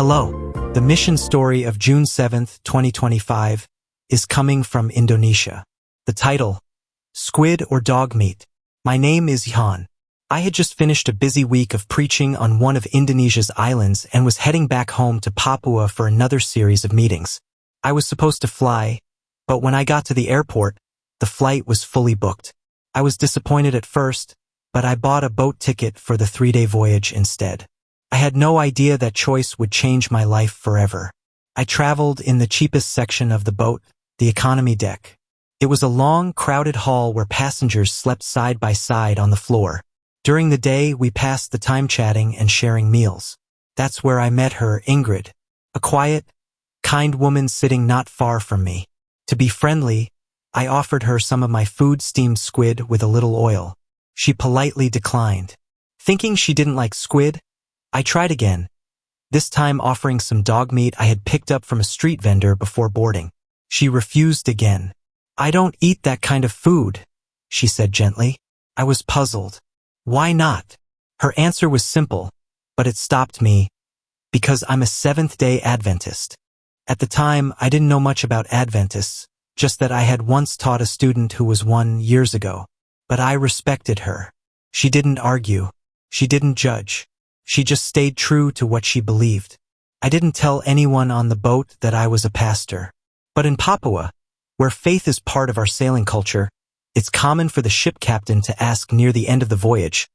Hello. The mission story of June 7, 2025, is coming from Indonesia. The title, Squid or Dog Meat. My name is Ihan. I had just finished a busy week of preaching on one of Indonesia's islands and was heading back home to Papua for another series of meetings. I was supposed to fly, but when I got to the airport, the flight was fully booked. I was disappointed at first, but I bought a boat ticket for the 3-day voyage instead. I had no idea that choice would change my life forever. I traveled in the cheapest section of the boat, the economy deck. It was a long, crowded hall where passengers slept side by side on the floor. During the day, we passed the time chatting and sharing meals. That's where I met her, Ingrid, a quiet, kind woman sitting not far from me. To be friendly, I offered her some of my food, steamed squid with a little oil. She politely declined. Thinking she didn't like squid, I tried again, this time offering some dog meat I had picked up from a street vendor before boarding. She refused again. "I don't eat that kind of food," she said gently. I was puzzled. Why not? Her answer was simple, but it stopped me, because I'm a Seventh-day Adventist. At the time, I didn't know much about Adventists, just that I had once taught a student who was one years ago. But I respected her. She didn't argue. She didn't judge. She just stayed true to what she believed. I didn't tell anyone on the boat that I was a pastor. But in Papua, where faith is part of our sailing culture, it's common for the ship captain to ask near the end of the voyage,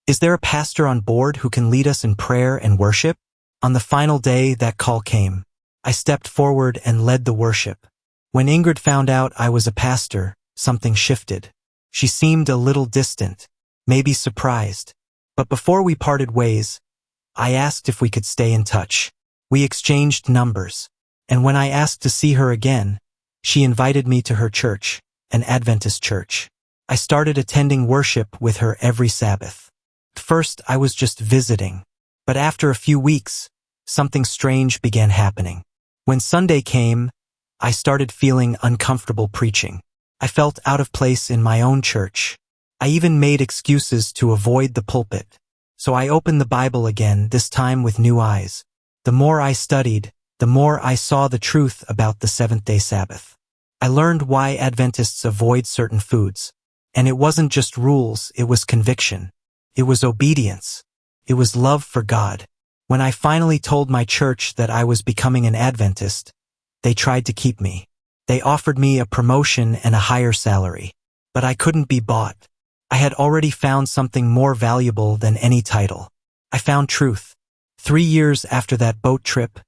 "Is there a pastor on board who can lead us in prayer and worship?" On the final day, that call came. I stepped forward and led the worship. When Ingrid found out I was a pastor, something shifted. She seemed a little distant, maybe surprised. But before we parted ways, I asked if we could stay in touch. We exchanged numbers, and when I asked to see her again, she invited me to her church, an Adventist church. I started attending worship with her every Sabbath. At first, I was just visiting, but after a few weeks, something strange began happening. When Sunday came, I started feeling uncomfortable preaching. I felt out of place in my own church. I even made excuses to avoid the pulpit. So I opened the Bible again, this time with new eyes. The more I studied, the more I saw the truth about the seventh-day Sabbath. I learned why Adventists avoid certain foods. And it wasn't just rules, it was conviction. It was obedience. It was love for God. When I finally told my church that I was becoming an Adventist, they tried to keep me. They offered me a promotion and a higher salary. But I couldn't be bought. I had already found something more valuable than any title. I found truth. 3 years after that boat trip,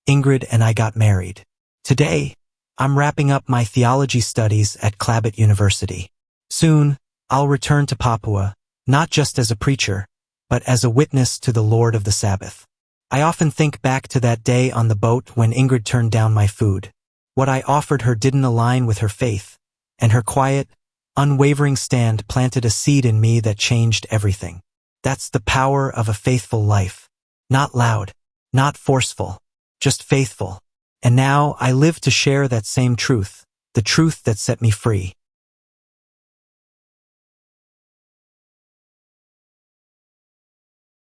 Ingrid and I got married. Today, I'm wrapping up my theology studies at Sabbat University. Soon, I'll return to Papua, not just as a preacher, but as a witness to the Lord of the Sabbath. I often think back to that day on the boat when Ingrid turned down my food. What I offered her didn't align with her faith, and her quiet, unwavering stand planted a seed in me that changed everything. That's the power of a faithful life. Not loud, not forceful, just faithful. And now I live to share that same truth, the truth that set me free.